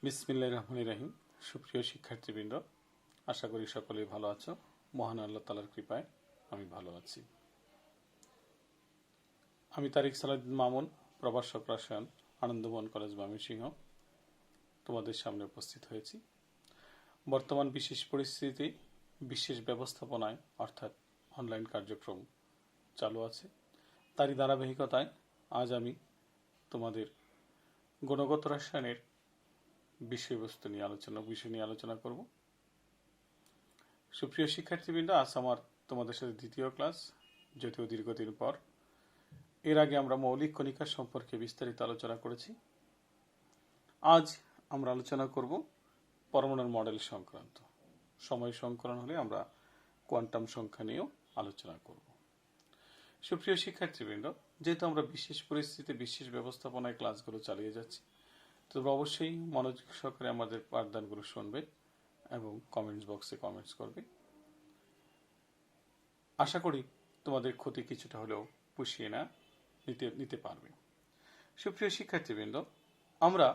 বিসমিল্লাহির রহমানির রহিম। সুপ্রিয় শিক্ষার্থীবৃন্দ, আশা করি সকলেই ভালো আছো। মহান আল্লাহ তাআলার কৃপায় আমি ভালো আছি। আমি তারিক সালাউদ্দিন মামুন, প্রভাষক রসায়ন, আনন্দমোহন কলেজ, ময়মনসিংহ, তোমাদের সামনে উপস্থিত হয়েছি। বর্তমান বিশেষ পরিস্থিতি, বিশেষ ব্যবস্থাপনায় অর্থাৎ অনলাইন কার্যক্রম চালু আছে। তারই ধারাবাহিকতায় আজ আমি তোমাদের গুণগত রসায়নের বিষয় নিয়ে আলোচনা করব। সুপ্রিয় শিক্ষার্থীবৃন্দ, আজ আমার তোমাদের সাথে দ্বিতীয় ক্লাস, যদিও দীর্ঘদিন পর। এর আগে আমরা মৌলিক কণিকা সম্পর্কে বিস্তারিত আলোচনা করেছি। আজ আমরা আলোচনা করব পরমাণুর মডেল সংক্রান্ত। সময় সংকলন হলে আমরা কোয়ান্টাম সংখ্যা নিয়েও আলোচনা করব। সুপ্রিয় শিক্ষার্থীবৃন্দ, যেহেতু আমরা বিশেষ পরিস্থিতি, বিশেষ ব্যবস্থাপনায় ক্লাসগুলো চালিয়ে যাচ্ছি, তবে অবশ্যই মনোযোগ সহকারে আমাদের পাঠদানগুলো শুনবে এবং কমেন্টস বক্সে কমেন্টস করবে। আশা করি তোমাদের ক্ষতি কিছুটা হলেও পুষিয়ে নিতে পারবে। সুপ্রিয় শিক্ষার্থীবৃন্দ, আমরা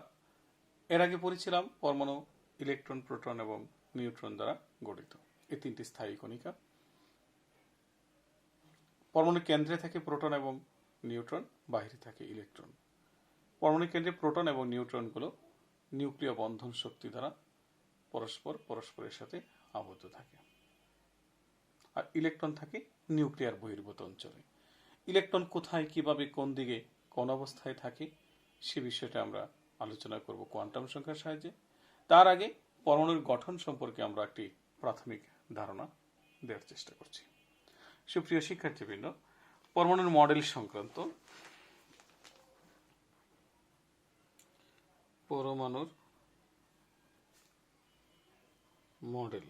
এর আগে পড়েছিলাম পরমাণু ইলেকট্রন, প্রোটন এবং নিউট্রন দ্বারা গঠিত। এই তিনটি স্থায়ী কণিকা। পরমাণুর কেন্দ্রে থাকে প্রোটন এবং নিউট্রন, বাহিরে থাকে ইলেকট্রন। পরমাণুর কেন্দ্রে প্রোটন এবং নিউট্রনগুলো নিউক্লিয় বন্ধন শক্তি দ্বারা পরস্পরের সাথে আবদ্ধ থাকে, আর ইলেকট্রন থাকে নিউক্লিয়ার বহির্ভূত অঞ্চলে। ইলেকট্রন কোথায়, কিভাবে, কোন দিকে, কোন অবস্থায় থাকে, সে বিষয়টা আমরা আলোচনা করব কোয়ান্টাম সংখ্যার সাহায্যে। তার আগে পরমাণুর গঠন সম্পর্কে আমরা একটি প্রাথমিক ধারণা দেওয়ার চেষ্টা করছি। সুপ্রিয় শিক্ষার্থীবৃন্দ, পরমাণুর মডেল সংক্রান্ত, পরমাণুর মডেল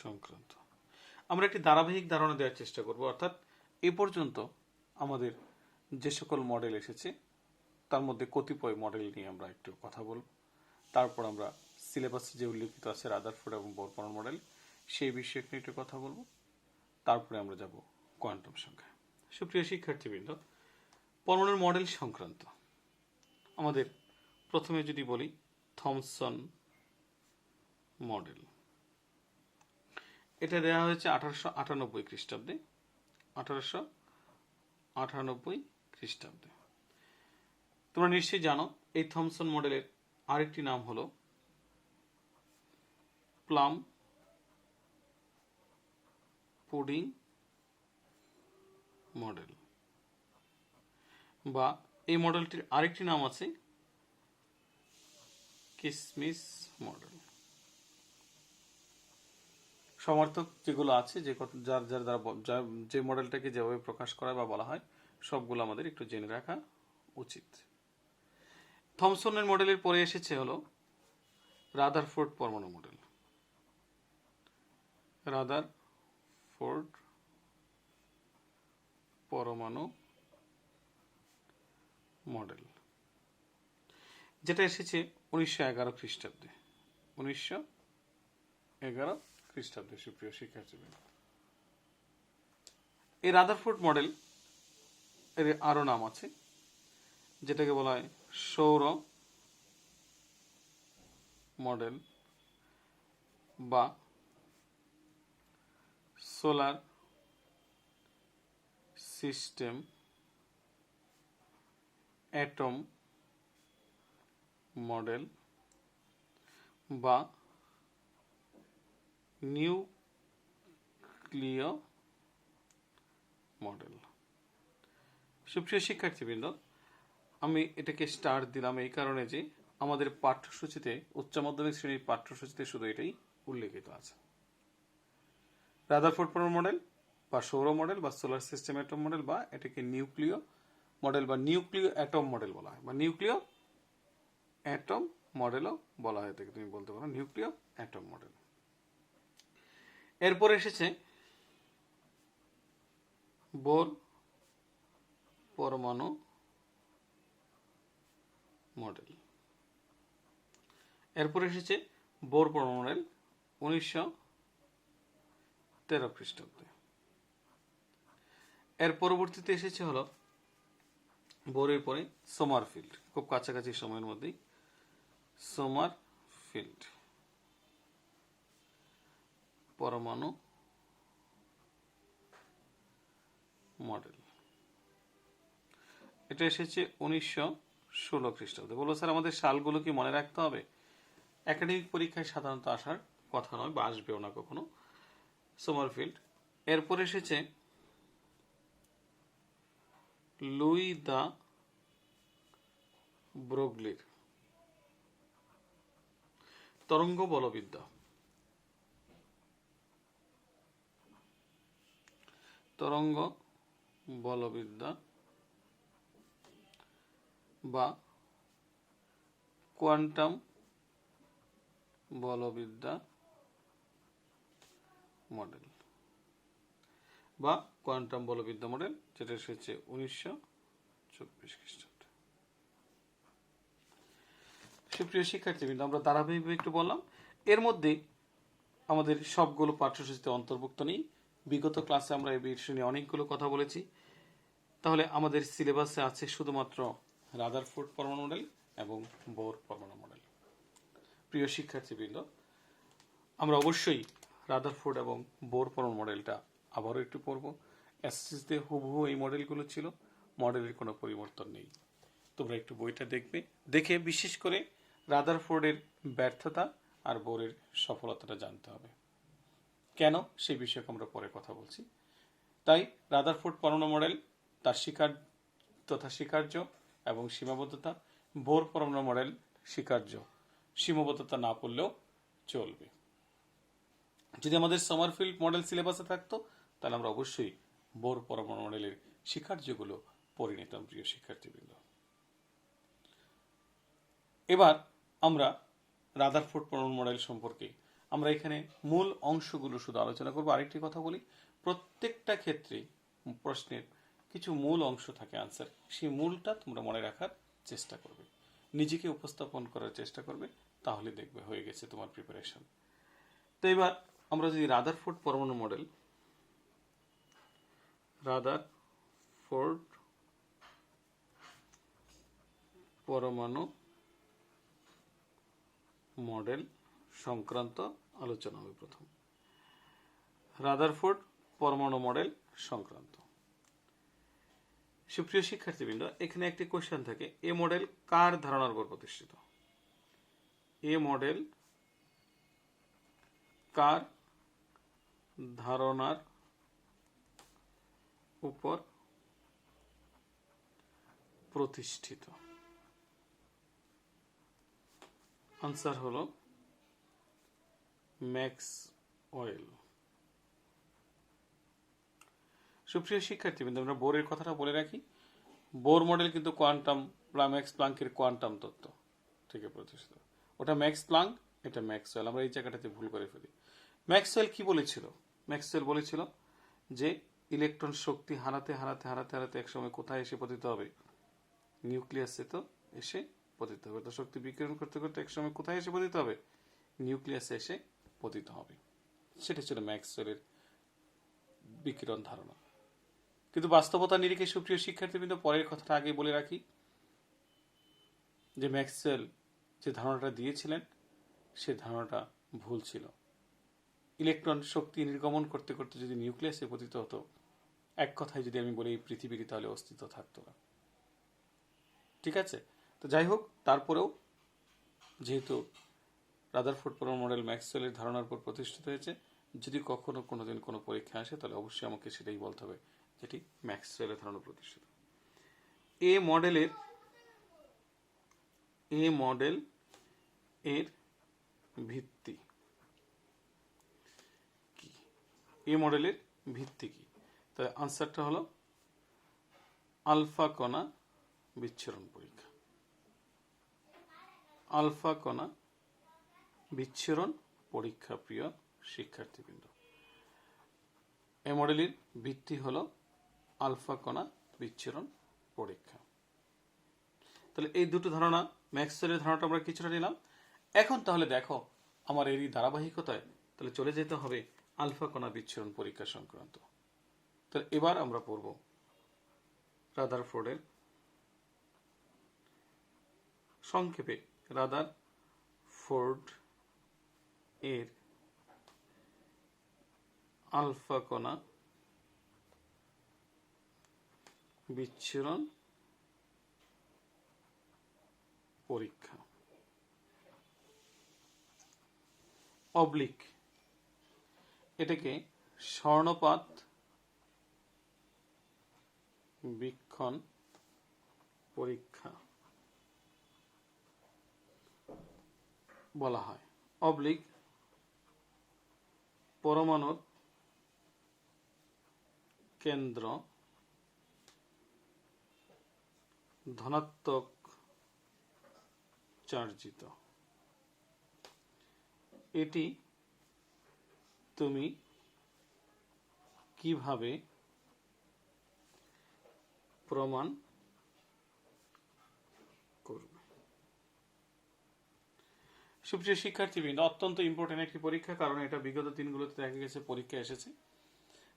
সংক্রান্ত আমরা একটি ধারাবাহিক ধারণা দেওয়ার চেষ্টা করব। অর্থাৎ এ পর্যন্ত আমাদের যে সকল মডেল এসেছে তার মধ্যে কতিপয় মডেল নিয়ে আমরা একটু কথা বলব। তারপর আমরা সিলেবাসে যে উল্লেখিত আছে রাদারফোর্ড এবং বোর মডেল, সেই বিষয়ে একটু কথা বলব। তারপরে আমরা যাব কোয়ান্টাম সংখ্যা। সুপ্রিয় শিক্ষার্থীবৃন্দ, পরমাণুর মডেল সংক্রান্ত আমাদের প্রথমে যদি বলি থমসন মডেল। এটা দেওয়া হয়েছে 1898 খ্রিস্টাব্দে। 1898 খ্রিস্টাব্দে। তোমরা নিশ্চয়ই জানো এই থমসন মডেলের আরেকটি নাম হলো প্লাম পুডিং মডেল, বা এই মডেলটির আরেকটি নাম আছে কিসমিস মডেল। সমার্থক যেগুলো আছে, যে মডেলটাকে যেভাবে প্রকাশ করা বা বলা হয়, সবগুলো আমাদের একটু জেনে রাখা উচিত। থমসনের মডেলের পরে এসেছে হলো রাদারফোর্ড পরমাণু মডেল। রাদারফোর্ড পরমাণু মডেল, যেটা এসেছে 1911 খ্রিস্টাব্দে। 1911 খ্রিস্টাব্দে। সুপ্রিয় শিক্ষার্থীবৃন্দ, এই রাদারফোর্ড মডেল এর আরো নাম আছে, যেটাকে বলা হয় সৌর মডেল বা সোলার সিস্টেম অ্যাটম মডেল বা নিউক্লিয় মডেল। সুপ্রিয় শিক্ষার্থীবৃন্দ, আমি এটাকে স্টার দিলাম এই কারণে যে আমাদের পাঠ্যসূচিতে, উচ্চ মাধ্যমিক শ্রেণীর পাঠ্যসূচিতে শুধু এটাই উল্লেখিত আছে। রাদারফোর্ড পরমাণু মডেল বা সৌর মডেল বা সোলার সিস্টেম অ্যাটম মডেল, বা এটাকে নিউক্লিয় মডেল বা নিউক্লিয় অ্যাটম মডেল বলা হয়, বা নিউক্লিয় অ্যাটম মডেলও বলা হয়। থেকে তুমি বলতে পারো নিউক্লিয় অ্যাটম মডেল। এরপর এসেছে বোর পরমাণু মডেল। এরপর এসেছে বোর পরমাণু মডেল 1913 খ্রিস্টাব্দে। এর পরবর্তীতে এসেছে হলো বোরের পরে সোমারফিল্ড, খুব কাছাকাছি সময়ের মধ্যেই সোমারফিল্ড পরমাণু মডেল। এটা এসেছে 1916 খ্রিস্টাব্দে। বলবো স্যার আমাদের সালগুলো কি মনে রাখতে হবে? একাডেমিক পরীক্ষায় সাধারণত আসার কথা নয় বা আসবেও না কখনো। সোমারফিল্ড। এরপর এসেছে লুই দা ব্রোগলির তরঙ্গ বলবিদ্যা। তরঙ্গ বলবিদ্যা বা কোয়ান্টাম বলবিদ্যা মডেল বা কোয়ান্টাম বলবিদ্যা মডেল, যেটা এসেছে 1924 খ্রিস্টাব্দে। সুপ্রিয় শিক্ষার্থীবৃন্দ, আমরা ধারাবাহিকভাবে একটু বললাম। এর মধ্যে আমাদের সবগুলো পাঠ্যসূচিতে অন্তর্ভুক্ত নেই। বিগত ক্লাসে আমরা এই বিষয় নিয়ে অনেকগুলো কথা বলেছি। তাহলে আমাদের সিলেবাসে আছে শুধুমাত্র রাদারফোর্ড পরমাণু মডেল এবং বোর পরমাণু মডেল। প্রিয় শিক্ষার্থীবৃন্দ, আমরা অবশ্যই রাদারফোর্ড এবং বোর পরমাণু মডেলটা আবারও একটু পড়ব। এসএসসিতে হুবহু এই মডেলগুলো ছিল, মডেলের কোনো পরিবর্তন নেই। তোমরা একটু বইটা দেখবে, দেখে বিশেষ করে রাদারফোর্ডের ব্যর্থতা আর বোরের সফলতাটা জানতে হবে। কেন সেই বিষয়ে আমরা পরে কথা বলছি। তাই রাদারফোর্ড পরমাণু মডেল তার স্বীকার্য এবং সীমাবদ্ধতা, বোর পরমাণু মডেল স্বীকার্য সীমাবদ্ধতা না পড়লেও চলবে। যদি আমাদের সোমারফিল্ড মডেল সিলেবাসে থাকতো তাহলে আমরা অবশ্যই বোর পরমাণু মডেলের স্বীকার্যগুলো পড়ে নিতাম। প্রিয় শিক্ষার্থীবৃন্দ, এবার আমরা রাদারফোর্ড পরমাণু মডেল সম্পর্কে আমরা এখানে মূল অংশগুলো শুধু আলোচনা করব। আরেকটি কথা বলি, প্রত্যেকটা ক্ষেত্রে প্রশ্নের কিছু মূল অংশ থাকে আনসার, সেই মূলটা তোমরা মনে রাখার চেষ্টা করবে, নিজেকে উপস্থাপন করার চেষ্টা করবে, তাহলে দেখবে হয়ে গেছে তোমার প্রিপারেশন। তো এবার আমরা যদি রাদারফোর্ড পরমাণু মডেল, রাদারফোর্ড পরমাণু মডেল সংক্রান্ত আলোচনা হবে। প্রথম রাদারফোর্ড পরমাণু মডেল সংক্রান্ত। সুপ্রিয় শিক্ষার্থীবৃন্দ, এখানে একটি কোশ্চেন থাকে, এ মডেল কার ধারণার উপর প্রতিষ্ঠিত? এ মডেল কার ধারণার উপর প্রতিষ্ঠিত? আনসার হলো ম্যাক্সওয়েল। সুপ্রিয় শিক্ষার্থীবৃন্দ, আমরা বোরের কথাটা বলে রাখি। বোর মডেল কিন্তু কোয়ান্টাম ম্যাক্স প্লাঙ্কের কোয়ান্টাম তত্ত্ব থেকে প্রতিষ্ঠিত। ওটা ম্যাক্স প্লাঙ্ক, এটা ম্যাক্সওয়েল। আমরা এই জায়গাটাতে ভুল করে ফেলি। ম্যাক্সওয়েল কি বলেছিল? ম্যাক্সওয়েল বলেছিল যে ইলেকট্রন শক্তি হারাতে হারাতে হারাতে হারাতে একসময় কোথায় এসে পতিত হবে? নিউক্লিয়াসে তো এসে পতিত হবে। তো শক্তি বিকিরণ করতে করতে একসময় কোথায় এসে পতিত হবে? নিউক্লিয়াসে এসে পতিত হবে। সেটা ছিল ম্যাক্সওয়েলের বিকিরণ ধারণা। কিন্তু বাস্তবতা নিরিখে সুপ্রিয় শিক্ষার্থীবৃন্দ, পরের কথাটা আগে বলে রাখি, যে ম্যাক্সওয়েল যে ধারণাটা দিয়েছিলেন সে ধারণাটা ভুল ছিল। ইলেকট্রন শক্তি নির্গমন করতে করতে যদি নিউক্লিয়াসে পতিত হতো, এক কথায় যদি আমি বলি পৃথিবীর তাহলে অস্তিত্ব থাকতো না। ঠিক আছে? তো যাই হোক, তারপরেও যেহেতু রাদারফোর্ড পরমাণু মডেল ম্যাক্সওয়েলের ধারণার উপর প্রতিষ্ঠিত হয়েছে, যদি কখনো কোনোদিন কোনো পরীক্ষা আসে তাহলে অবশ্যই আমাকে সেটাই বলতে হবে যেটি ম্যাক্সওয়েলের ধারণা প্রতিষ্ঠিত। এ মডেল এর ভিত্তি কি? এ মডেলের ভিত্তি কি? তাহলে আনসারটা হলো আলফা কণা বিচ্ছুরণ পরীক্ষা। আলফা কণা বিচ্ছুরণ পরীক্ষা। প্রিয় শিক্ষার্থীবৃন্দ, এই মডেলের ভিত্তি হলো আলফা কণা বিচ্ছুরণ পরীক্ষা। তাহলে এই দুটো ধারণা, ম্যাক্সওয়েলের ধারণাটা আমরা কিছুটা নিলাম। এখন তাহলে দেখো, আমার এই ধারাবাহিকতায় তাহলে চলে যেতে হবে আলফা কণা বিচ্ছুরণ পরীক্ষা সংক্রান্ত। তাহলে এবার আমরা পড়ব রাদারফোর্ডের সংক্ষেপে রাদারফোর্ড এর আলফা কণা বিচ্ছুরণ পরীক্ষা। অবলিক এটাকে স্বর্ণপাত বীক্ষণ পরীক্ষা বলা হয়। অবলিক পরমাণুর কেন্দ্র ধনাত্মক চার্জিত। এটি তুমি কিভাবে প্রমাণ করবে? সুপ্রিয় শিক্ষার্থীবৃন্দ, অত্যন্ত ইম্পর্টেন্ট একটি পরীক্ষা, কারণ এটা বিগত দিনগুলোতে দেখা গেছে পরীক্ষা এসেছে।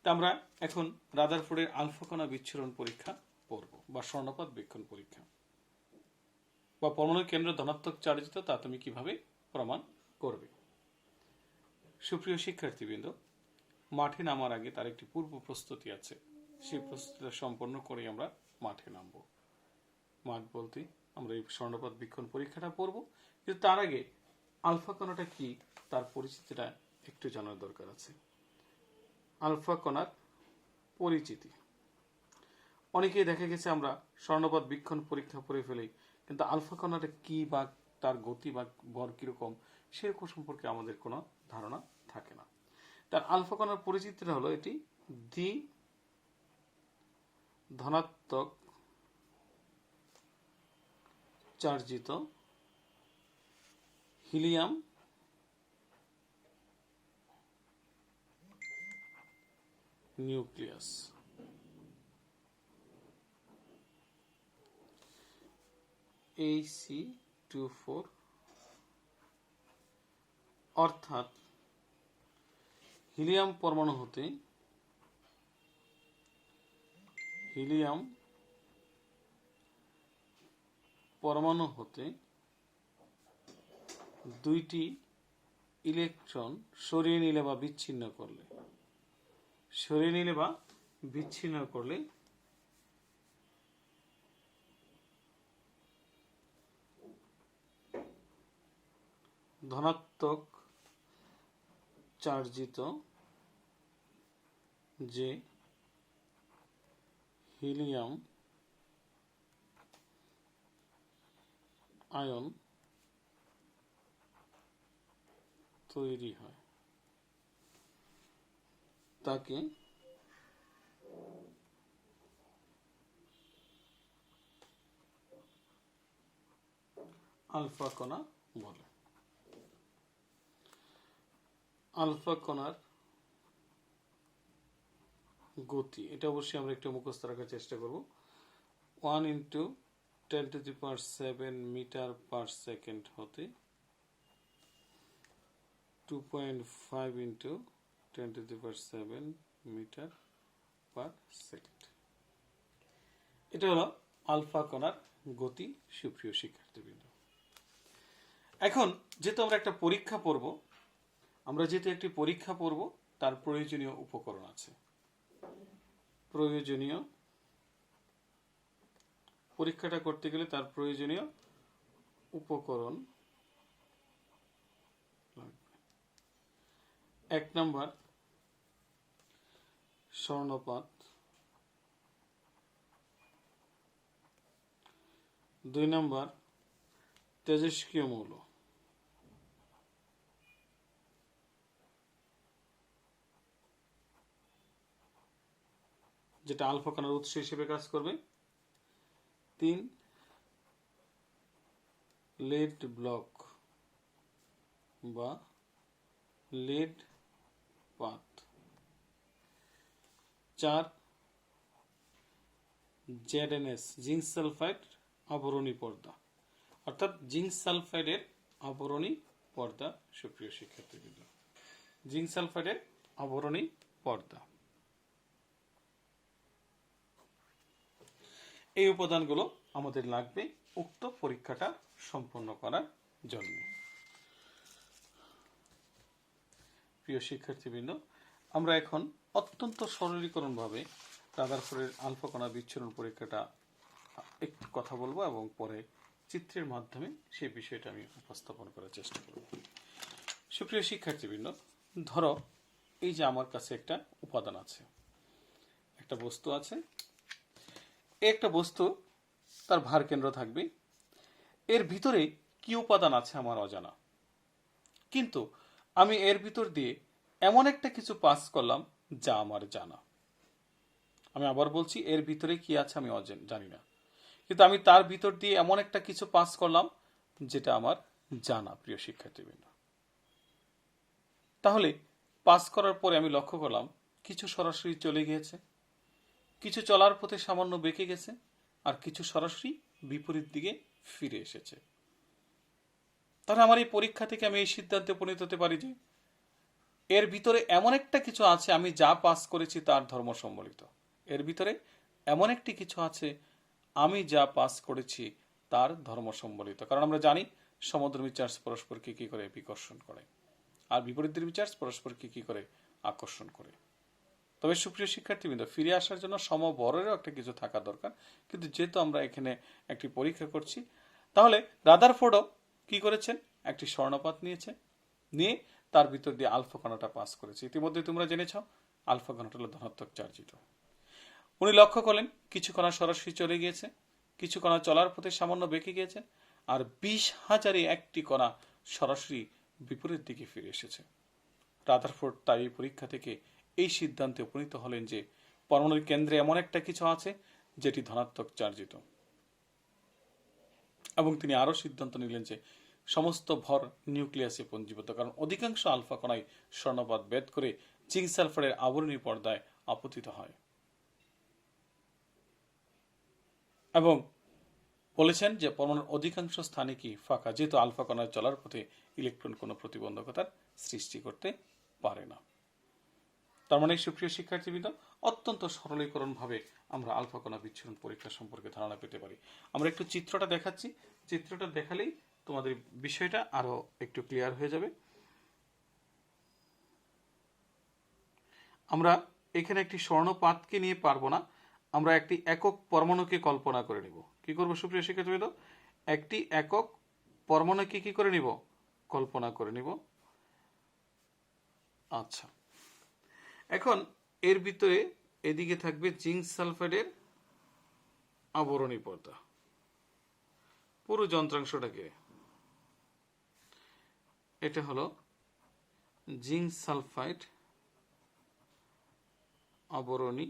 তা আমরা এখন রাদারফোর্ডের আলফা কণা বিচ্ছুরণ পরীক্ষা পড়ব, বা স্বর্ণপাত বীক্ষণ পরীক্ষা, বা পরমাণুর কেন্দ্র ধনাত্মক চার্জিত, তা তুমি কিভাবে প্রমাণ করবে। সুপ্রিয় শিক্ষার্থীবৃন্দ, মাঠে নামার আগে তার একটি পূর্ব প্রস্তুতি আছে। সেই প্রস্তুতিটা সম্পন্ন করে আমরা মাঠে নামব। মাঠ বলতে আমরা এই স্বর্ণপাত বীক্ষণ পরীক্ষাটা পড়ব, কিন্তু তার আগে আলফা কণাটা কি তার পরিচিতিটা একটু জানার দরকার আছে। আলফা কণার পরিচিতি। অনেকেই দেখা গেছে আমরা স্বর্ণপাত বীক্ষণ পরীক্ষা পড়ে ফেলি, কিন্তু আলফা কণাটা কি বা তার গতি বা ভর কিরকম সেরকম সম্পর্কে আমাদের কোনো ধারণা থাকে না। তার আলফা কণার পরিচিতিটা হলো এটি দ্বি ধনাত্মক চার্জিত হিলিয়াম নিউক্লিয়াস। Ac24, অর্থাৎ হিলিয়াম পরমাণু হতে দুইটি ইলেকট্রন সরিয়ে নিলে বা বিচ্ছিন্ন করলে ধনাত্মক চার্জিত যে হিলিয়াম আয়ন তৈরি হয় তাকে আলফা কণা বলে। আলফা কণার গতি, এটা অবশ্যই আমরা একটু মুখস্থ রাখার চেষ্টা করব। 1 × 10⁷ মিটার পার সেকেন্ড হতে 2.5 × 10⁷ মিটার পার সেকেন্ড। এটা হলো আলফা কণার গতি। সুপ্রিয় শিক্ষার্থীবৃন্দ, এখন যেহেতু আমরা একটি পরীক্ষা পড়ব, তার প্রয়োজনীয় উপকরণ আছে। পরীক্ষাটা করতে গেলে তার প্রয়োজনীয় উপকরণ লাগবে। 1 নাম্বার স্বর্ণপাত, 2 নাম্বার তেজস্ক্রিয় মৌল, যেটা আলফা কণার উৎস হিসেবে কাজ করবে, 3 লেড ব্লক বা লেড পাত, 4 ZnS জিঙ্ক সালফাইড আবরণী পর্দা, অর্থাৎ জিঙ্ক সালফাইডের আবরণী পর্দা। সুপ্রিয় শিক্ষার্থীবৃন্দ, জিঙ্ক সালফাইডের আবরণী পর্দা। এই উপাদানগুলো আমাদের লাগবে উক্ত পরীক্ষাটা সম্পন্ন করার জন্য। প্রিয় শিক্ষার্থীবৃন্দ, আমরা এখন অত্যন্ত সরলীকরণভাবে রাদারফোর্ডের আলফা কণা বিচ্ছুরণ পরীক্ষাটা একটু কথা বলবো এবং পরে চিত্রের মাধ্যমে সেই বিষয়টা আমি উপস্থাপন করার চেষ্টা করব। সুপ্রিয় শিক্ষার্থীবৃন্দ, ধরো এই যে আমার কাছে একটা উপাদান আছে, একটা বস্তু আছে। একটা বস্তু, তার ভার কেন্দ্র থাকবে, এর ভিতরে কি উপাদান আছে আমার অজানা, কিন্তু আমি এর ভিতর দিয়ে এমন একটা কিছু পাস করলাম যা আমার জানা। আমি আবার বলছি, এর ভিতরে কি আছে আমি জানি না, কিন্তু আমি তার ভিতর দিয়ে এমন একটা কিছু পাস করলাম যেটা আমার জানা। প্রিয় শিক্ষার্থীবৃন্দ, তাহলে পাস করার পরে আমি লক্ষ্য করলাম কিছু সরাসরি চলে গিয়েছে, কিছু চলার পথে সামান্য বেঁকে গেছে, আর কিছু সরাসরি বিপরীত দিকে ফিরে এসেছে। তাহলে আমার এই পরীক্ষা থেকে আমি এই সিদ্ধান্তে উপনীত হতে পারি যে এর ভিতরে এমন একটা কিছু আছে আমি যা পাস করেছি তার ধর্ম সম্বলিত। এর ভিতরে এমন একটি কিছু আছে আমি যা পাস করেছি তার ধর্ম সম্বলিত। কারণ আমরা জানি সমধর্মী চার্জ পরস্পরকে কি করে বিকর্ষণ করে, আর বিপরীতধর্মী চার্জ পরস্পরকে কি করে আকর্ষণ করে। তবে সুপ্রিয় শিক্ষার্থীবৃন্দ, ফিরে আসার জন্য সমবরেরও একটা কিছু থাকা দরকার। কিন্তু যেহেতু আমরা এখানে একটি পরীক্ষা করছি, তাহলে রাদারফোর্ডও কি করেছেন, একটি স্বর্ণপাত নিয়েছে, নিয়ে তার ভিতর দিয়ে আলফা কণাটা পাস করেছে। ইতিমধ্যে তোমরা জেনেছ আলফা কণাটা হলো ধনাত্মক চার্জিত। উনি লক্ষ্য করলেন কিছু কণা সরাসরি চলে গিয়েছে, কিছু কণা চলার পথে সামান্য বেঁকে গিয়েছে, আর 20,000-এ একটি কণা সরাসরি বিপরীত দিকে ফিরে এসেছে। রাদারফোর্ড তাই এই পরীক্ষা থেকে এই সিদ্ধান্তে উপনীত হলেন যে পরমাণুর কেন্দ্রে এমন একটা কিছু আছে যেটি ধনাত্মক চার্জিত, এবং তিনি আরো সিদ্ধান্ত নিলেন যে সমস্ত ভর নিউক্লিয়াসে পঞ্জীভূত, কারণ অধিকাংশ আলফা কণাই স্বর্ণপাত ভেদ করে জিঙ্ক সালফারের আবরণী পর্দায় আপতিত হয়, এবং বলেছেন যে পরমাণুর অধিকাংশ স্থানে কি ফাঁকা, যেহেতু আলফা কণার চলার পথে ইলেকট্রন কোনো প্রতিবন্ধকতার সৃষ্টি করতে পারে না। তার মানে সুপ্রিয় শিক্ষার্থীবৃন্দ, অত্যন্ত সরলীকরণ ভাবে আমরা আলফা কণা বিচ্ছুরণ পরীক্ষা সম্পর্কে ধারণা পেতে পারি। আমরা একটু চিত্রটা দেখাচ্ছি, চিত্রটা দেখালেই তোমাদের বিষয়টা আরো একটু ক্লিয়ার হয়ে যাবে। আমরা এখানে একটি স্বর্ণপাতকে নিয়ে পারবো না, আমরা একটি একক পরমাণুকে কল্পনা করে নিব। কি করবো সুপ্রিয় শিক্ষার্থীবৃন্দ, একটি একক পরমাণুকে কি করে নিব, কল্পনা করে নিব। আচ্ছা, এখন এর ভিতরে এদিকে থাকবে জিঙ্ক সালফাইডের আবরণী পর্দা, পুরো যন্ত্রাংশটাকে, এটা হলো জিঙ্ক সালফাইড আবরণী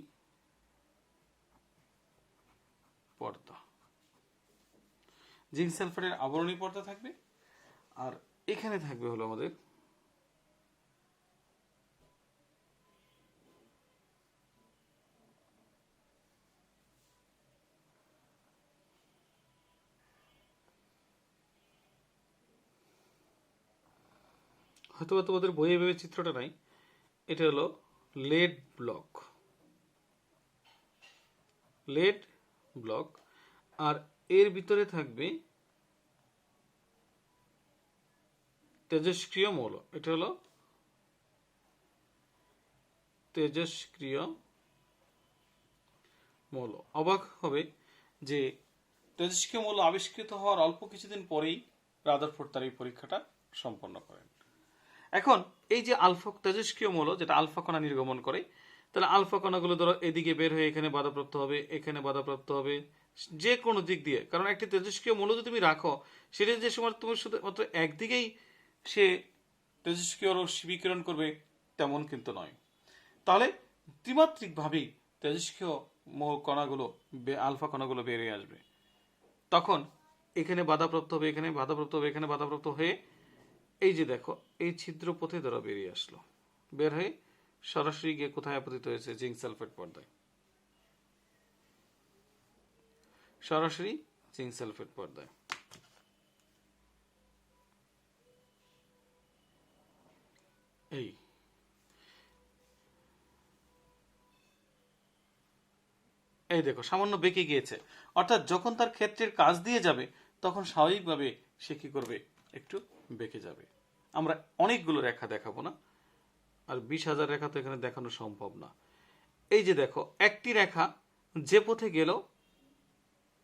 পর্দা। জিঙ্ক সালফাইডের আবরণী পর্দা থাকবে, আর এখানে থাকবে হলো আমাদের হয়তো তোমাদের বইয়ে ভেবে চিত্রটা নাই, এটা হলো লেড ব্লক, লেড ব্লক, আর এর ভিতরে থাকবে তেজস্ক্রিয় মৌল। এটা হলো তেজস্ক্রিয় মৌল। অবাক হবে যে তেজস্ক্রিয় মৌল আবিষ্কৃত হওয়ার অল্প কিছুদিন পরেই রাদারফোর্ড তার এই পরীক্ষাটা সম্পন্ন করেন। এখন এই যে আলফা তেজস্ক্রিয় মৌল যেটা আলফা কণা নির্গমন করে, তাহলে আলফা কণাগুলো ধরো এদিকে বের হয়ে এখানে বাধাপ্রাপ্ত হবে, এখানে বাধাপ্রাপ্ত হবে, যে কোনো দিক দিয়ে। কারণ একটি তেজস্ক্রিয় মৌল যদি তুমি রাখো, সেটা যে সময় তুমি শুধুমাত্র একদিকেই সে তেজস্ক্রিয় রশ্মি বিকিরণ করবে তেমন কিন্তু নয়। তাহলে ত্রিমাত্রিকভাবেই তেজস্ক্রিয় কণাগুলো আলফা কণাগুলো বেরিয়ে আসবে। তখন এখানে বাধাপ্রাপ্ত হবে, এখানে বাধাপ্রাপ্ত হবে, এখানে বাধাপ্রাপ্ত হয়ে এই যে দেখো এই ছিদ্র পথে ধরা বেরিয়ে আসলো, বের হয়ে সরাসরি গিয়ে কোথায় আপতিত হয়েছে, জিঙ্ক সালফেট পর্দায়, সরাসরি জিঙ্ক সালফেট পর্দায়। এই এই দেখো সামান্য বেঁকে গিয়েছে, অর্থাৎ যখন তার ক্ষেত্রের কাজ দিয়ে যাবে তখন স্বাভাবিকভাবে সে কি করবে, একটু বেঁকে যাবে। আমরা অনেকগুলো রেখা দেখাবো না, আর 20,000 রেখা তো এখানে দেখানো সম্ভব না। এই যে দেখো একটি রেখা যে পথে গেল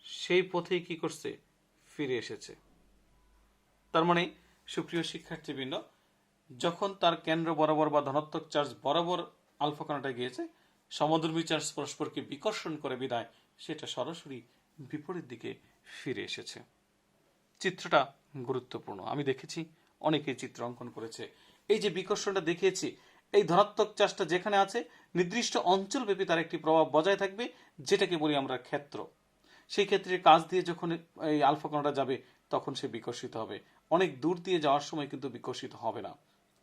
সেই পথেই কি করছে, ফিরে এসেছে। তার মানে সুপ্রিয় শিক্ষার্থীবৃন্দ, যখন তার কেন্দ্র বরাবর বা ধনাত্মক চার্জ বরাবর আলফা কণাটা গিয়েছে, সমধর্মী চার্জ পরস্পরকে বিকর্ষণ করে বিদায় সেটা সরাসরি বিপরীত দিকে ফিরে এসেছে। চিত্রটা গুরুত্বপূর্ণ। আমি দেখেছি অনেকেই চিত্র অঙ্কন করেছে। এই যে বিকর্ষণটা দেখিয়েছি, এই ধনাত্মক চার্জটা যেখানে আছে নির্দিষ্ট অঞ্চলব্যাপী তার একটি প্রভাব বজায় থাকবে, যেটাকে বলি আমরা ক্ষেত্র। সেই ক্ষেত্রে কাজ দিয়ে যখন এই আলফা কণাটা যাবে তখন সে বিকশিত হবে। অনেক দূর দিয়ে যাওয়ার সময় কিন্তু বিকশিত হবে না,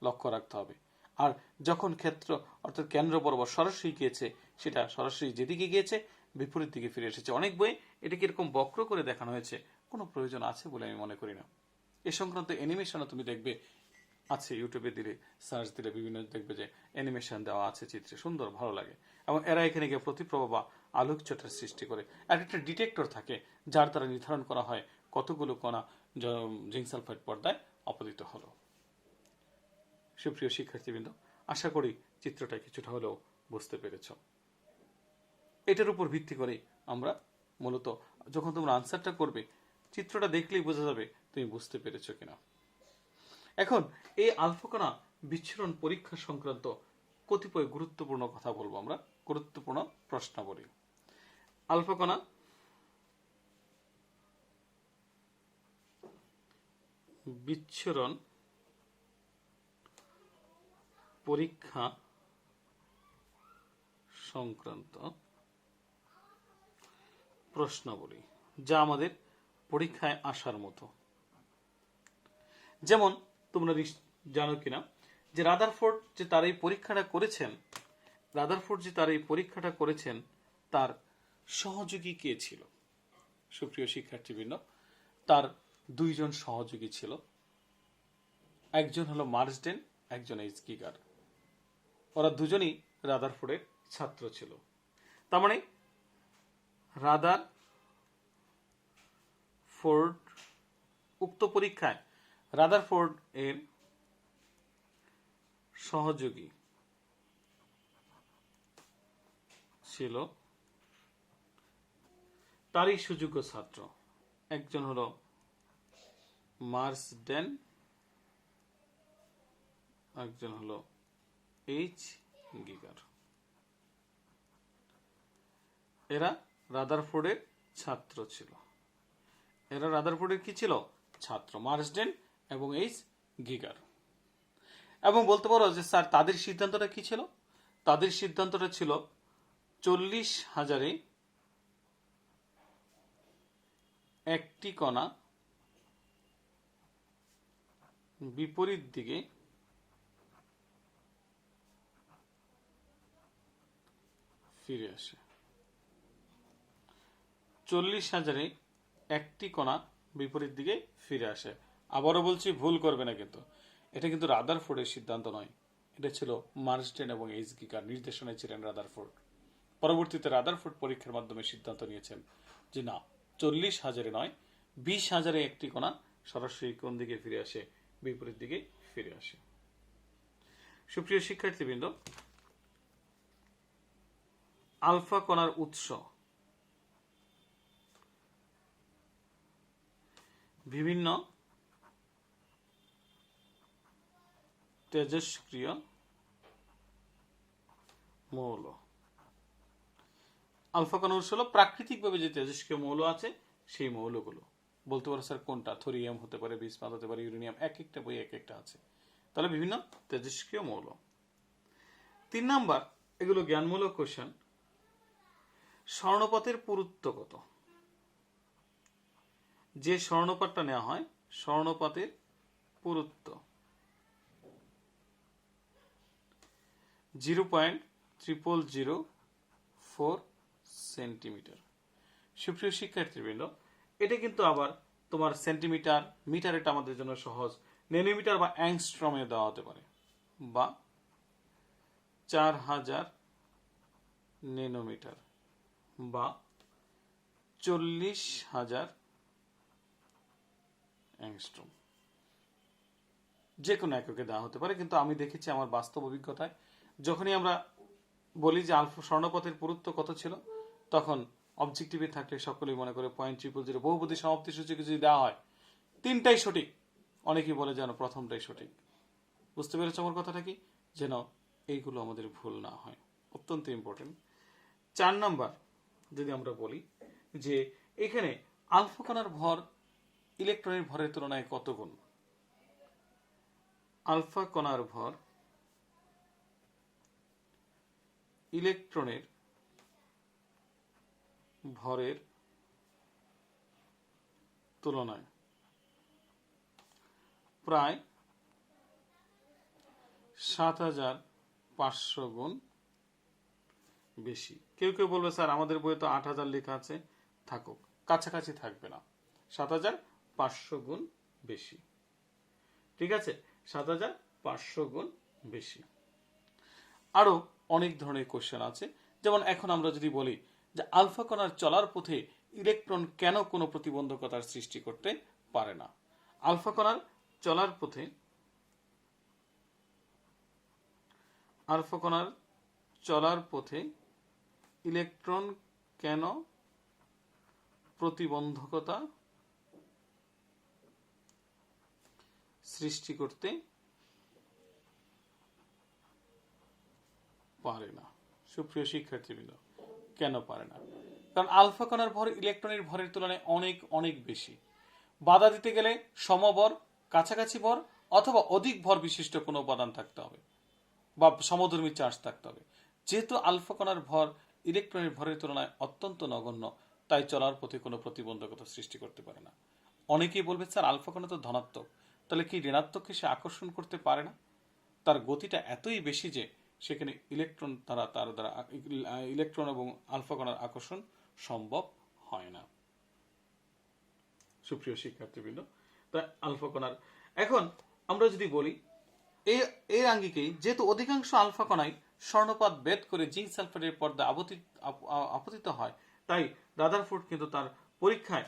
লক্ষ্য রাখতে হবে। আর যখন ক্ষেত্র অর্থাৎ কেন্দ্র বরাবর সরাসরি গিয়েছে, সেটা সরাসরি যেদিকে গিয়েছে বিপরীত দিকে ফিরে এসেছে। অনেক বইয়ে এটাকে এরকম বক্র করে দেখানো হয়েছে, কোনো প্রয়োজন আছে বলে আমি মনে করি না। এ সংক্রান্ত অ্যানিমেশনও তুমি দেখবে আছে, ইউটিউবে দিলে সার্চ দিলে বিভিন্ন দেখবে যে অ্যানিমেশন দেওয়া আছে, চিত্রে সুন্দর ভালো লাগে। এবং এরা এখানে গিয়ে প্রতিপ্রভা বা আলোকচটার সৃষ্টি করে। আর একটা ডিটেক্টর থাকে যার দ্বারা নির্ধারণ করা হয় কতগুলো কণা জিঙ্ক সালফাইড পর্দায় আপতিত হলো। সুপ্রিয় শিক্ষার্থীবৃন্দ, আশা করি চিত্রটা কিছুটা হলেও বুঝতে পেরেছ। এটার উপর ভিত্তি করে আমরা মূলত যখন তোমরা আনসারটা করবে, চিত্রটা দেখলেই বোঝা যাবে তুমি বুঝতে পেরেছ কিনা। এখন এই আলফা কণা বিচ্ছুরণ পরীক্ষা সংক্রান্ত কতিপয় গুরুত্বপূর্ণ কথা বলবো আমরা, গুরুত্বপূর্ণ প্রশ্নাবলী। আলফা কণা বিচ্ছুরণ পরীক্ষা সংক্রান্ত প্রশ্নাবলী, যা আমাদের পরীক্ষায় আসার মতো। যেমন তোমরা জানো কিনা যে রাদারফোর্ড যে তার এই পরীক্ষাটা করেছেন, তার সহযোগী কে ছিল? সুপ্রিয় শিক্ষার্থীবৃন্দ, তার দুইজন সহযোগী ছিল। একজন হলো মার্সডেন, একজন এইচ গিগার। ওরা দুজনই রাদারফোর্ডের ছাত্র ছিল। তার মানে রাদারফোর্ড উক্ত পরীক্ষায় রাদারফোর্ড এর সহযোগী ছিল, তারই সুযোগ্য ছাত্র। একজন হলো মার্সডেন, একজন হলো এইচ গিগার। এরা রাদারফোর্ডের ছাত্র ছিল। এরা রাদারফোর্ডের কি ছিল? ছাত্র, মার্সডেন এবং এইচ গিগার। এবং বলতে পারো যে স্যার তাদের সিদ্ধান্তটা কি ছিল? তাদের সিদ্ধান্তটা ছিল 40,000-এ একটি কণা বিপরীত দিকে ফিরে আসে। 40,000-এ একটি কণা বিপরীত দিকে ফিরে আসে। আবারও বলছি, ভুল করবে না কিন্তু। এটা কিন্তু রাদারফোর্ডের সিদ্ধান্ত নয়, এটা ছিল মার্সডেন এবং এইচ গিগার, নির্দেশনায় ছিলেন রাদারফোর্ড। পরবর্তীতে রাদারফোর্ড পরীক্ষার মাধ্যমে সিদ্ধান্ত নিয়েছেন যে না, 40,000-এ নয়, 20,000-এ একটি কণা সরাসরি কোন দিকে ফিরে আসে? বিপরীত দিকে ফিরে আসে। সুপ্রিয় শিক্ষার্থীবৃন্দ, আলফা কণার উৎস বিভিন্ন তেজস্ক্রিয় মৌল। আলফা কণার উৎস হলো প্রাকৃতিকভাবে যে তেজস্ক্রিয় মৌল আছে সেই মৌলগুলো। বলতে পারো স্যার কোনটা? থোরিয়াম হতে পারে, বিসমাথ হতে পারে, ইউরেনিয়াম। এক একটা বই এক একটা আছে। তাহলে বিভিন্ন তেজস্ক্রিয় মৌল। 3 নাম্বার, এগুলো জ্ঞানমূলক কোশ্চেন। স্বর্ণপাতের পুরুত্ব কত? যে স্বর্ণপাতটা নেওয়া হয়, স্বর্ণপাতের পুরুত্ব 0.0004 সেন্টিমিটার। সুপ্রিয় শিক্ষার্থীবৃন্দ, এটা কিন্তু আবার তোমার সেন্টিমিটার, মিটার এটা আমাদের জন্য সহজ। ন্যানোমিটার বা অ্যাংস্ট্রমে দেওয়া হতে পারে, বা 4000 ন্যানোমিটার বা 40,000 অ্যাংস্ট্রম, যে কোনো এককে দেওয়া হতে পারে। কিন্তু আমি দেখেছি আমার বাস্তব অভিজ্ঞতায়, যখনই আমরা বলি যে আলফা স্বর্ণপথের পুরুত্ব কত ছিল, তখন অবজেক্টিভে থাকলে সকলেই মনে করে 0.000। বহুপদী সমাপ্তি সূচকে যদি দেওয়া হয় 3টাই সঠিক, অনেকেই বলে যেন প্রথমটাই সঠিক। বুঝতে পেরেছ আমার কথাটা কি? যেন এইগুলো আমাদের ভুল না হয়, অত্যন্ত ইম্পর্টেন্ট। 4 নাম্বার যদি আমরা বলি যে এখানে আলফা কণার ভর ইলেকট্রনের ভরের তুলনায় কত গুণ। আলফা কণার ভর ইলেকট্রনের ভরের তুলনায় প্রায় 7,500 গুণ বেশি। কেউ কেউ বলবে স্যার আমাদের বইয়ে তো 8,000 লেখা আছে, থাকুক, কাছাকাছি থাকবে না, 7,500 গুণ বেশি। ঠিক আছে, 7,500 গুণ বেশি। আরো অনেক ধরনের কোশ্চেন আছে, যেমন এখন আমরা যদি বলি যে আলফা কণার চলার পথে ইলেকট্রন কেন কোনো প্রতিবন্ধকতার সৃষ্টি করতে পারে না। আলফা কণার চলার পথে ইলেকট্রন কেন প্রতিবন্ধকতা সৃষ্টি করতে পারে না। সুপ্রিয় শিক্ষার্থীবৃন্দ, কেন পারে না? কারণ আলফা কণার ভর ইলেকট্রনের ভরের তুলনায় অনেক অনেক বেশি। বাধা দিতে গেলে সমভর, কাছাকাছি ভর অথবা অধিক ভর বিশিষ্ট কোনো উপাদান থাকতে হবে বা সমধর্মী চার্জ থাকতে হবে। যেহেতু আলফা কণার ভর ইলেকট্রনের ভরের তুলনায় অত্যন্ত নগণ্য, তাই চলার পথে কোনো প্রতিবন্ধকতা সৃষ্টি করতে পারে না। অনেকেই বলবে স্যার আলফা কণা তো ধনাত্মক, তাহলে কি ঋণাত্মককে সে আকর্ষণ করতে পারে না? তার গতিটা এতই বেশি যে সেখানে ইলেকট্রন এবং আলফা কণার আকর্ষণ সম্ভব হয় না। সুপ্রিয় শিক্ষার্থীবৃন্দ, তাই আলফা কণার এখন আমরা যদি বলি এই আঙ্গিকেই, যেহেতু অধিকাংশ আলফা কণাই স্বর্ণপাত ভেদ করে জিঙ্ক সালফাইডের পর্দা আপতিত হয়, তাই রাদারফোর্ড কিন্তু তার পরীক্ষায়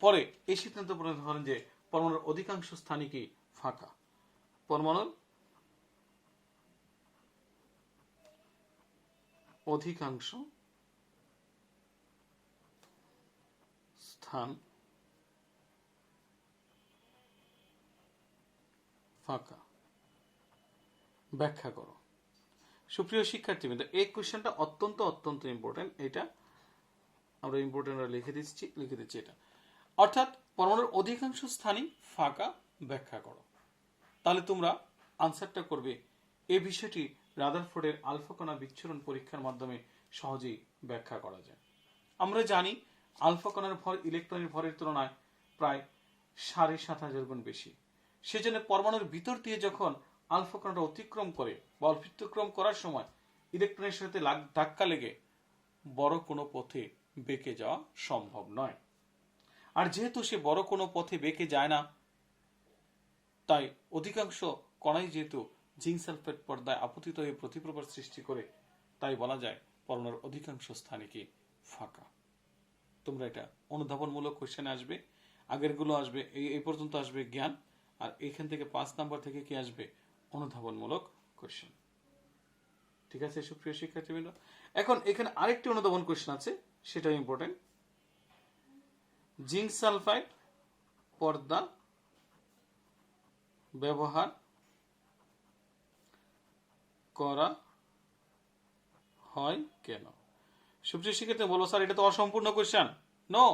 পরে এই সিদ্ধান্ত প্রণয়ন করেন যে পরমাণুর অধিকাংশ স্থানই কি ফাঁকা। পরমাণুর অধিকাংশ স্থান ফাঁকা, ব্যাখ্যা করো। সুপ্রিয় শিক্ষার্থীবৃন্দ, এই কোশ্চেনটা অত্যন্ত অত্যন্ত ইম্পর্টেন্ট। এটা আমরা ইম্পর্টেন্ট লিখে দিচ্ছি এটা, অর্থাৎ পরমাণুর অধিকাংশ স্থানই ফাঁকা, ব্যাখ্যা করো। তাহলে তোমরা আনসারটা করবে এই বিষয়টি রাদারফোর্ডের আলফা কণা বিচ্ছুরণ পরীক্ষার মাধ্যমে সহজেই ব্যাখ্যা করা যায়। আমরা জানি আলফা কণার ভর ইলেকট্রনের ভরের তুলনায় প্রায় 7,500 গুণ বেশি। সেজন্য পরমাণুর ভিতর দিয়ে যখন আলফা কণাটা অতিক্রম করে বা অতিক্রম করার সময় ইলেকট্রনের সাথে ধাক্কা লেগে বড় কোনো পথে বেঁকে যাওয়া সম্ভব নয়। আর যেহেতু সে বড় কোনো পথে বেঁকে যায় না, তাই অধিকাংশ কণাই যেহেতু জিঙ্ক সালফেট পর্দায় আপতিত হয়ে প্রতিপ্রভার সৃষ্টি করে, তাই বলা যায় পরমাণুর অধিকাংশ স্থানে কি ফাঁকা। তোমরা এটা অনুধাবনমূলক কোশ্চেনে আসবে, আগেরগুলো আসবে এই পর্যন্ত আসবে জ্ঞান, আর এখান থেকে 5 নাম্বার থেকে কি আসবে অনুধাবনমূলক কোশ্চেন। ঠিক আছে সুপ্রিয় শিক্ষার্থীবৃন্দ, এখন এখানে আরেকটি অনুধাবন কোশ্চেন আছে, সেটা ইম্পর্টেন্ট। জিঙ্ক সালফাইড পর্দা ব্যবহার করা হয় কেন? সুপ্রিয় শিক্ষার্থী বলো স্যার এটা তো অসম্পূর্ণ কোশ্চেন। নো,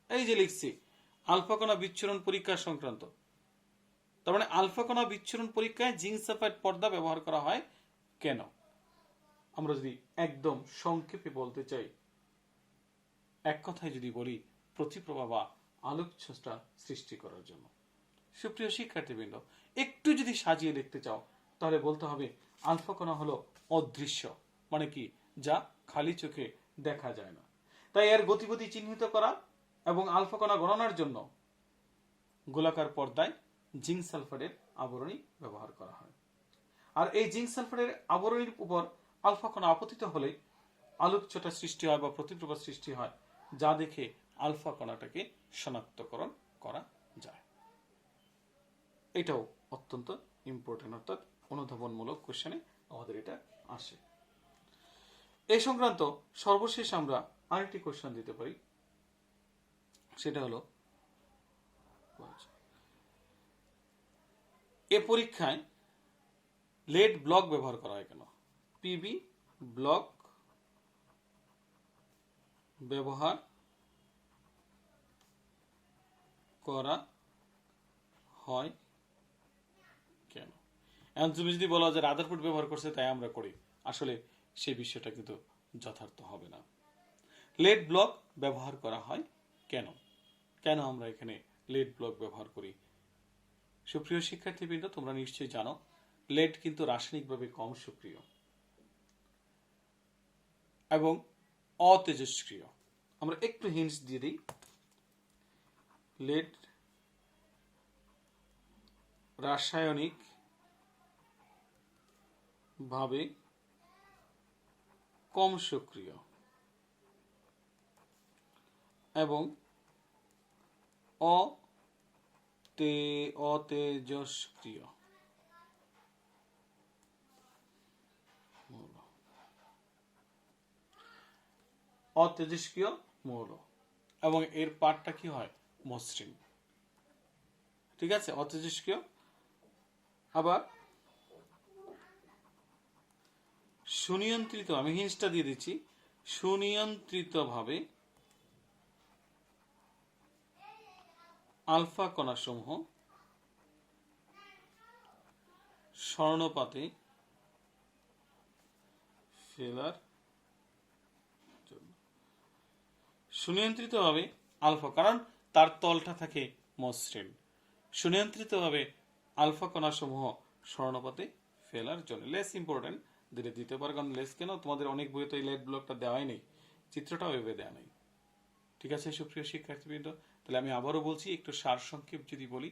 এই যে লিখছি আলফা কণা বিচ্ছুরণ পরীক্ষা সংক্রান্ত, তার মানে আলফা কণা বিচ্ছুরণ পরীক্ষায় জিঙ্ক সালফাইড পর্দা ব্যবহার করা হয় কেন? আমরা যদি একদম সংক্ষেপে বলতে চাই, এক কথায় যদি বলি প্রতিপ্রভা বা আলোকচ্ছটা সৃষ্টি করার জন্য। সুপ্রিয় শিক্ষার্থীবৃন্দ, একটু যদি সাজিয়ে লিখতে চাও তাহলে বলতে হবে আলফা কণা হলো অদৃশ্য, মানে কি যা খালি চোখে দেখা যায় না, তাই এর গতিবিধি চিহ্নিত করা এবং আলফা কণা গণনার জন্য গোলাকার পর্দায় জিঙ্ক সালফাইডের আবরণী ব্যবহার করা হয়। আর এই জিঙ্ক সালফাইডের আবরণীর উপর আলফা কণা আপতিত হলে আলোকছটা সৃষ্টি হয় বা প্রতিপ্রভা সৃষ্টি হয়, যা দেখে আলফা কণাটাকে শনাক্তকরণ করা যায়। এটাও অত্যন্ত ইম্পর্টেন্ট, অর্থাৎ অনুধাবনমূলক কোশ্চেনে আমাদের এটা আসে। এই সংক্রান্ত সর্বশেষ আমরা আরেকটি কোশ্চেন দিতে পারি, সেটা হলো এ পরীক্ষায় লেড ব্লক ব্যবহার করা হয় কেন? পিবি ব্লক ব্যবহার করা হয় কেন? এখন তুমি যদি বলো যে রাদারফোর্ড ব্যবহার করছে তাই আমরা করি, আসলে সেই বিষয়টা কিন্তু যথার্থ হবে না। লেড ব্লক ব্যবহার করা হয় কেন? কেন আমরা এখানে লেড ব্লক ব্যবহার করি? সুপ্রিয় শিক্ষার্থীবৃন্দ, তোমরা নিশ্চয়ই জানো লেড কিন্তু রাসায়নিকভাবে কম সক্রিয় এবং অতেজস্ক্রিয়। আমরা একটু হিন্টস দিয়ে দিই। লেড রাসায়নিক ভাবে কম সক্রিয় এবং অতেজস্ক্রিয়। অতেজস্ক্রিয় মৌল এবং এর পার্টটা কি হয়? মসৃণ। ঠিক আছে, অতেজস্ক্রিয়। আবার সুনিয়ন্ত্রিত, আমি হিন্টসটা দিয়ে দিচ্ছি, সুনিয়ন্ত্রিতভাবে আলফা কণাসমূহ স্বর্ণপাতে ফেলার জন্য। সুনিয়ন্ত্রিতভাবে আলফা, কারণ তার তলটা থাকে মসৃণ। সুনিয়ন্ত্রিতভাবে আলফা কণাসমূহ স্বর্ণপাতে ফেলার জন্য। লেস ইম্পর্টেন্ট, দিলে দিতে পারে, কারণ লেস কেন, তোমাদের অনেক বইয়ে তো এই লেড ব্লকটা দেওয়াই নেই, চিত্রটাও এভাবে দেওয়া নেই। ঠিক আছে সুপ্রিয় শিক্ষার্থীবৃন্দ, তাহলে আমি আবারও বলছি, একটু সারসংক্ষেপ যদি বলি।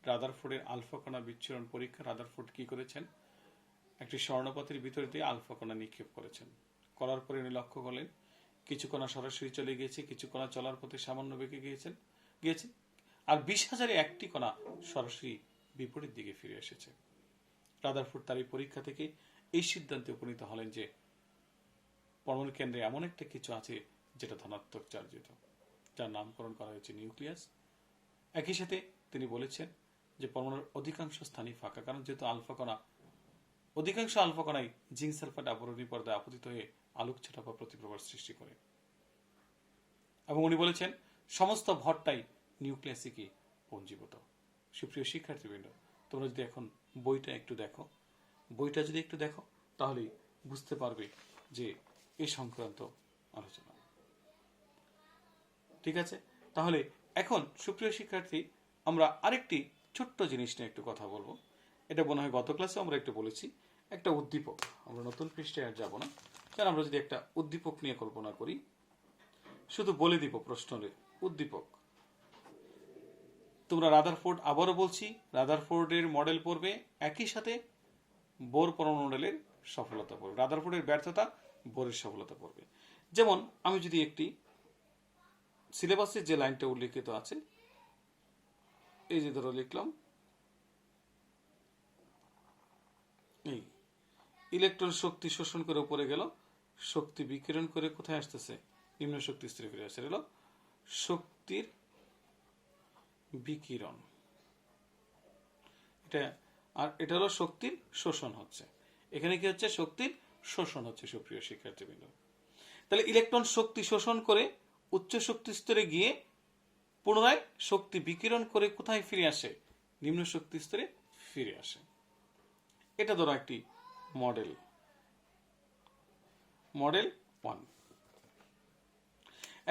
রাদারফোর্ডের আলফা কণা বিচ্ছুরণ পরীক্ষা, রাদারফোর্ড কি করেছেন? একটি স্বর্ণপাতের ভিতর দিয়ে আলফা কণা নিক্ষেপ করেছেন। করার পরে উনি লক্ষ্য করলেন কিছু কণা সরাসরি চলে গিয়েছে, কিছু কণা চলার পথে সামান্য বেঁকে গিয়েছে, আর 20,000-এ একটি কণা সরাসরি বিপরীত দিকে ফিরে এসেছে। রাদারফোর্ড তার এই পরীক্ষা থেকে এই সিদ্ধান্তে উপনীত হলেন যে পরমাণু কেন্দ্রে এমন একটা কিছু আছে যেটা ধনাত্মক চার্জিত, যার নামকরণ করা হয়েছে নিউক্লিয়াস। একই সাথে তিনি বলেছেন যে পরমাণুর অধিকাংশ স্থানই ফাঁকা, কারণ যেহেতু অধিকাংশ আলফা কণাই জিঙ্ক সালফাইড আবরণী পর্দায় আপতিত হয়ে আলোকছটা বা প্রতিপ্রভার সৃষ্টি করে। এবং উনি বলেছেন সমস্ত ভরটাই নিউক্লিয়াসে কি পঞ্জীভূত। সুপ্রিয় শিক্ষার্থীবৃন্দ, তোমরা যদি এখন বইটা যদি একটু দেখো তাহলে বুঝতে পারবে যে এই সংক্রান্ত আলোচনা। ঠিক আছে, তাহলে এখন সুপ্রিয় শিক্ষার্থী, আমরা আরেকটি ছোট্ট জিনিস নিয়ে একটু কথা বলবো। এটা মনে হয় গত ক্লাসে আমরা একটু বলেছি, একটা উদ্দীপক। আমরা নতুন পৃষ্ঠায় আর যাবো না, কারণ আমরা যদি একটা উদ্দীপক নিয়ে কল্পনা করি, শুধু বলে দিব প্রশ্নের উদ্দীপক। তোমরা রাদারফোর্ড, আবারও বলছি, রাদারফোর্ডের মডেল পড়বে, একই সাথে বোর পরমাণু মডেলের সফলতা পড়বে। রাদারফোর্ডের ব্যর্থতা, বোরের সফলতা পড়বে। যেমন আমি যদি একটি সিলেবাসে যে লাইনটা উল্লেখিত আছে, এই যে ধরো লিখলাম, এই ইলেকট্রন শক্তি শোষণ করে উপরে গেল, শক্তি বিকিরণ করে কোথায় আসতেছে? নিম্ন শক্তি স্তরে ফিরে আসে। হলো শক্তির বিকিরণ, এটা। আর এটা হলো শক্তির শোষণ হচ্ছে। এখানে কি হচ্ছে? শক্তির শোষণ হচ্ছে। সুপ্রিয় শিক্ষার্থীবৃন্দ, তাহলে ইলেকট্রন শক্তি শোষণ করে উচ্চ শক্তি স্তরে গিয়ে পুনরায় শক্তি বিকিরণ করে কোথায় ফিরে আসে? নিম্ন শক্তি স্তরে ফিরে আসে। এটা ধরো একটি মডেল 1।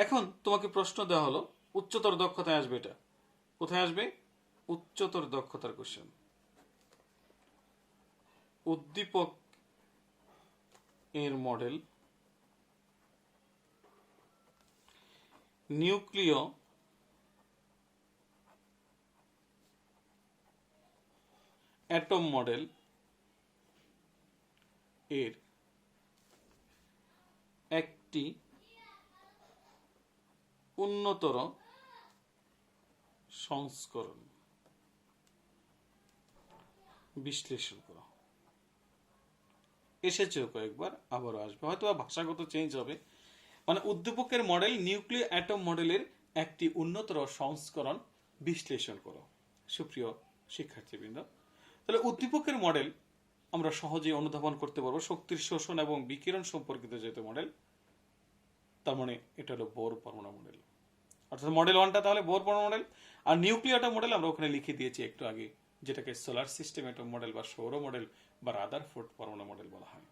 এখন তোমাকে প্রশ্ন দেওয়া হলো উচ্চতর দক্ষতায় আসবে, এটা কোথায় আসবে? উচ্চতর দক্ষতার কোশ্চেন। উদ্দীপক এর মডেল নিউক্লিয় অ্যাটম মডেল এর একটি উন্নতর সংস্করণ বিশ্লেষণ করো। এসেছেও কয়েকবার, আবারও আসবে, হয়তো ভাষাগত চেঞ্জ হবে। মানে উদ্দীপকের মডেল নিউক্লিয় অ্যাটম মডেলের একটি উন্নতর সংস্করণ বিশ্লেষণ করো। সুপ্রিয় শিক্ষার্থীবৃন্দ, তাহলে উদ্দীপকের মডেল আমরা সহজেই অনুধাবন করতে পারবো। শক্তির শোষণ এবং বিকিরণ সম্পর্কিত যেহেতু মডেল, তার মানে এটা হলো বোর পরমাণু মডেল। অর্থাৎ মডেল 1টা তাহলে বোর পরমাণু মডেল। আর নিউক্লিয় অ্যাটম মডেল আমরা ওখানে লিখে দিয়েছি একটু আগে, যেটাকে সোলার সিস্টেম অ্যাটম মডেল বা সৌর মডেল বা রাদারফোর্ড পরমাণু মডেল বলা হয়।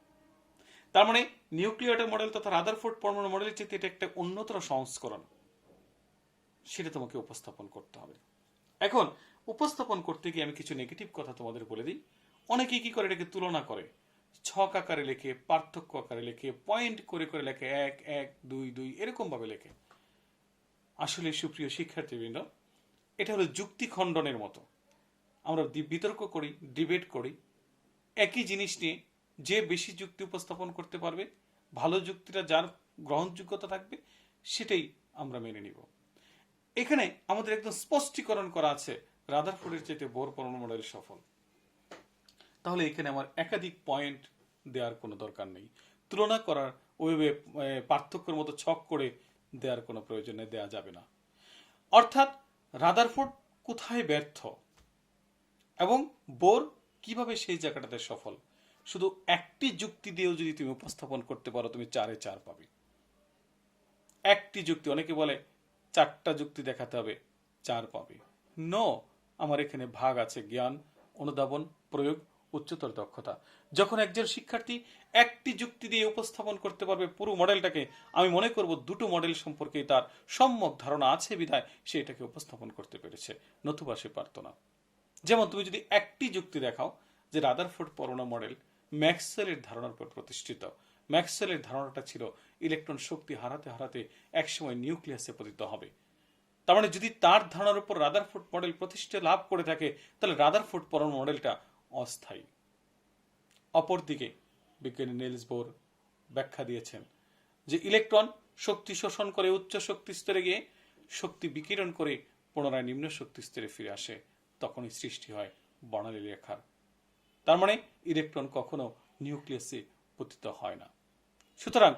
তার মানে নিউক্লিয় অ্যাটম মডেল তথা রাদারফোর্ড পরমাণু মডেলের চেয়ে এটা একটা উন্নতর সংস্করণ, সেটা তোমাকে উপস্থাপন করতে হবে। এখন উপস্থাপন করতে গিয়ে আমি কিছু নেগেটিভ কথা তোমাদের বলে দিই। অনেকেই কি করে, এটাকে তুলনা করে, ছক আকারে লেখে, পার্থক্য আকারে লেখে, পয়েন্ট করে করে লেখে, 1 1 2 2 এরকম ভাবে লেখে। আসলে সুপ্রিয় শিক্ষার্থীবৃন্দ, এটা হলো যুক্তি খণ্ডনের মতো। আমরা বিতর্ক করি, ডিবেট করি, একই জিনিস নিয়ে যে বেশি যুক্তি উপস্থাপন করতে পারবে, ভালো যুক্তিটা যার গ্রহণযোগ্যতা থাকবে, সেটাই আমরা মেনে নিব। এখানে আমাদের একদম স্পষ্টীকরণ করা আছে রাদারফোর্ডের চাইতে বোর পরমাণু মডেল সফল। তাহলে এখানে আমার একাধিক পয়েন্ট দেওয়ার কোনো দরকার নেই, তুলনা করার ওইভাবে পার্থক্যের মতো ছক করে দেওয়ার কোনো প্রয়োজনে দেওয়া যাবে না। অর্থাৎ রাদারফোর্ড কোথায় ব্যর্থ এবং বোর কিভাবে সেই জায়গাটাতে সফল, শুধু একটি যুক্তি দিয়েও যদি তুমি উপস্থাপন করতে পারো, তুমি 4-এ 4 পাবে। একটি যুক্তি, অনেকে বলে 4টা যুক্তি দেখাতে হবে 4 পাবে। নো, আমার এখানে ভাগ আছে জ্ঞান, অনুধাবন, প্রয়োগ, উচ্চতর দক্ষতা। যখন একজন শিক্ষার্থী একটি যুক্তি দিয়ে উপস্থাপন করতে পারবে পুরো মডেলটাকে, আমি মনে করব দুটো মডেল সম্পর্কে তার সম্যক ধারণা আছে বিধায় সে এটাকে উপস্থাপন করতে পেরেছে, নতুবা সে পারত না। যেমন তুমি যদি একটি যুক্তি দেখাও যে রাদারফোর্ড পরমাণু মডেল ম্যাক্সওয়েলের ধারণার উপর প্রতিষ্ঠিত। ম্যাক্সওয়েলের ধারণাটা ছিল ইলেকট্রন শক্তি হারাতে হারাতে একসময় নিউক্লিয়াসে পতিত হবে। তার মানে যদি তার ধারণার উপর রাদারফোর্ড মডেল প্রতিষ্ঠা লাভ করে থাকে, তাহলে রাদারফোর্ড পরমাণু মডেলটা অস্থায়ী। অপরদিকে বিজ্ঞানী নিলস বোর ব্যাখ্যা দিয়েছেন যে ইলেকট্রন শক্তি শোষণ করে উচ্চ শক্তি স্তরে গিয়ে শক্তি বিকিরণ করে পুনরায় নিম্ন শক্তি স্তরে ফিরে আসে, তখনই সৃষ্টি হয় বর্ণালী রেখার। তার মানে ইলেকট্রন কখনো নিউক্লিয়াসে পতিত হয় না। সুতরাং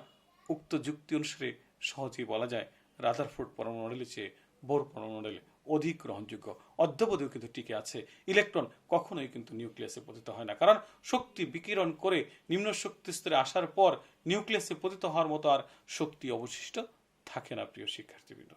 উক্ত যুক্তি অনুসারে সহজেই বলা যায় রাদারফোর্ড পরমাণু মডেলের চেয়ে বোর পরমাণু মডেল অধিক গ্রহণযোগ্য। অদ্যাবধিও কিন্তু টিকে আছে, ইলেকট্রন কখনোই কিন্তু নিউক্লিয়াসে পতিত হয় না, কারণ শক্তি বিকিরণ করে নিম্ন শক্তি স্তরে আসার পর নিউক্লিয়াসে পতিত হওয়ার মতো আর শক্তি অবশিষ্ট থাকে না। প্রিয় শিক্ষার্থীবৃন্দ,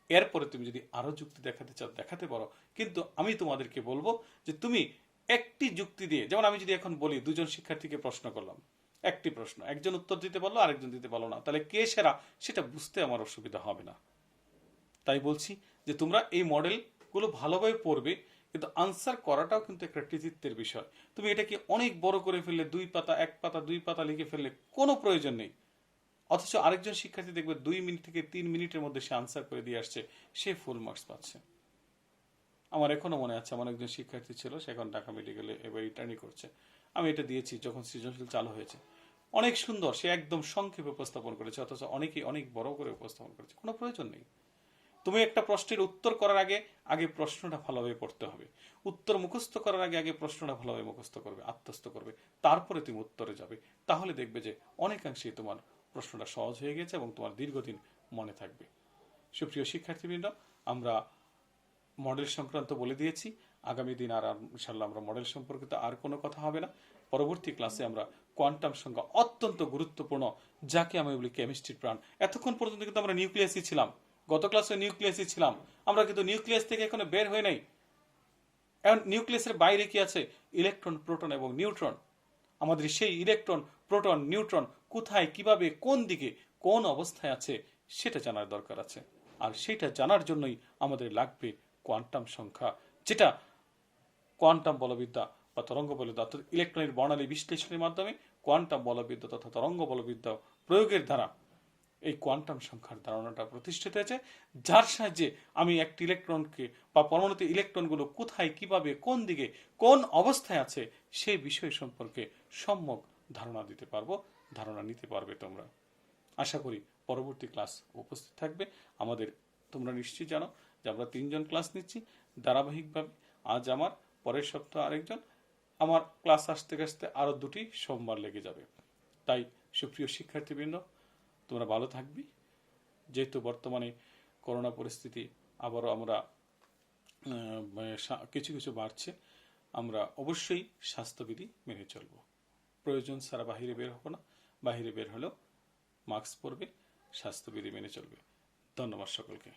এরপরে তুমি যদি আরো যুক্তি দেখাতে চাও দেখাতে পারো, কিন্তু আমি তোমাদেরকে বলবো যে তুমি একটি যুক্তি দিয়ে, যেমন আমি যদি এখন বলি দুজন শিক্ষার্থীকে প্রশ্ন করলাম, একটি প্রশ্ন, একজন উত্তর দিতে পারলো আরেকজন দিতে পারলো না, তাহলে কে সেরা সেটা বুঝতে আমার অসুবিধা হবে না। তাই বলছি যে তোমরা এই মডেলগুলো ভালোভাবে পড়বে, কিন্তু আনসার করাটাও কিন্তু একটা কৃতিত্বের বিষয়। তুমি এটাকে অনেক বড় করে ফেললে, 2 পাতা 1 পাতা 2 পাতা লিখে ফেললে কোনো প্রয়োজন নেই। অথচ আরেকজন শিক্ষার্থী দেখবে 2 মিনিট থেকে 3 মিনিটের মধ্যে সে আনসার করে দিয়ে আসছে, সে ফুল মার্কস পাচ্ছে। আমার এখনো মনে আছে, আমার একজন শিক্ষার্থী ছিল, সে এখন ঢাকা মেডিকেলে এবার রিটার্নই করছে। আমি এটা দিয়েছি যখন সৃজনশীল চালু হয়েছে, অনেক সুন্দর সে একদম সংক্ষেপে উপস্থাপন করেছে, অথচ অনেকেই অনেক বড় করে উপস্থাপন করেছে। কোনো প্রয়োজন নেই। তুমি একটা প্রশ্নের উত্তর করার আগে আগে প্রশ্নটা ভালোভাবে পড়তে হবে, উত্তর মুখস্থ করার আগে আগে প্রশ্নটা ভালোভাবে মুখস্থ করবে, আত্মস্থ করবে, তারপরে তুমি উত্তরে যাবে। তাহলে দেখবে যে অনেকাংশেই তোমার প্রশ্নটা সহজ হয়ে গেছে এবং তোমার দীর্ঘদিন মনে থাকবে। সুপ্রিয় শিক্ষার্থীবৃন্দ, আমরা মডেল সংক্রান্ত বলে দিয়েছি। আগামী দিন আর ইনশাআল্লাহ আমরা মডেল সম্পর্কিত আর কোনো কথা হবে না। পরবর্তী ক্লাসে আমরা কোয়ান্টাম সংখ্যা, অত্যন্ত গুরুত্বপূর্ণ, যাকে আমি বলি কেমিস্ট্রির প্রাণ। এতক্ষণ পর্যন্ত কিন্তু আমরা নিউক্লিয়াসই ছিলাম, গত ক্লাসে নিউক্লিয়াসই ছিলাম, আমরা কিন্তু নিউক্লিয়াস থেকে এখনো বের হয়ে নাই। এখন নিউক্লিয়াসের বাইরে কি আছে? ইলেকট্রন, প্রোটন এবং নিউট্রন। আমাদের সেই ইলেকট্রন, প্রোটন, নিউট্রন কোথায়, কিভাবে, কোন দিকে, কোন অবস্থায় আছে সেটা জানার দরকার আছে। আর সেটা জানার জন্যই আমাদের লাগবে কোয়ান্টাম সংখ্যা, যেটা কোয়ান্টাম বলবিদ্যা বা তরঙ্গ বলবিদ্যা অর্থাৎ ইলেকট্রনের বর্ণালী বিশ্লেষণের মাধ্যমে কোয়ান্টাম বলবিদ্যা তথা তরঙ্গ বলবিদ্যা প্রয়োগের দ্বারা এই কোয়ান্টাম সংখ্যার ধারণাটা প্রতিষ্ঠিত হয়েছে, যার সাহায্যে আমি একটি ইলেকট্রনকে বা পরমাণুতে ইলেকট্রনগুলো কোথায়, কিভাবে, কোন দিকে, কোন অবস্থায় আছে সেই বিষয় সম্পর্কে সম্যক ধারণা দিতে পারবো, ধারণা নিতে পারবে তোমরা। আশা করি পরবর্তী ক্লাস উপস্থিত থাকবে। আমাদের তোমরা নিশ্চয়ই জানো যে আমরা 3 জন ক্লাস নিচ্ছি ধারাবাহিকভাবে। আজ আমার, পরের সপ্তাহ আরেকজন, আমার ক্লাস আসতে আসতে আরও 2টি সোমবার লেগে যাবে। তাই সুপ্রিয় শিক্ষার্থীবৃন্দ, তোমরা ভালো থাকবে। যেহেতু বর্তমানে করোনা পরিস্থিতি আবারও আমরা কিছু কিছু বাড়ছে, আমরা অবশ্যই স্বাস্থ্যবিধি মেনে চলব। প্রয়োজন ছাড়া বাহিরে বের হবো না, বাহিরে বের হলেও মাস্ক পরবে, স্বাস্থ্যবিধি মেনে চলবে। ধন্যবাদ সকলকে।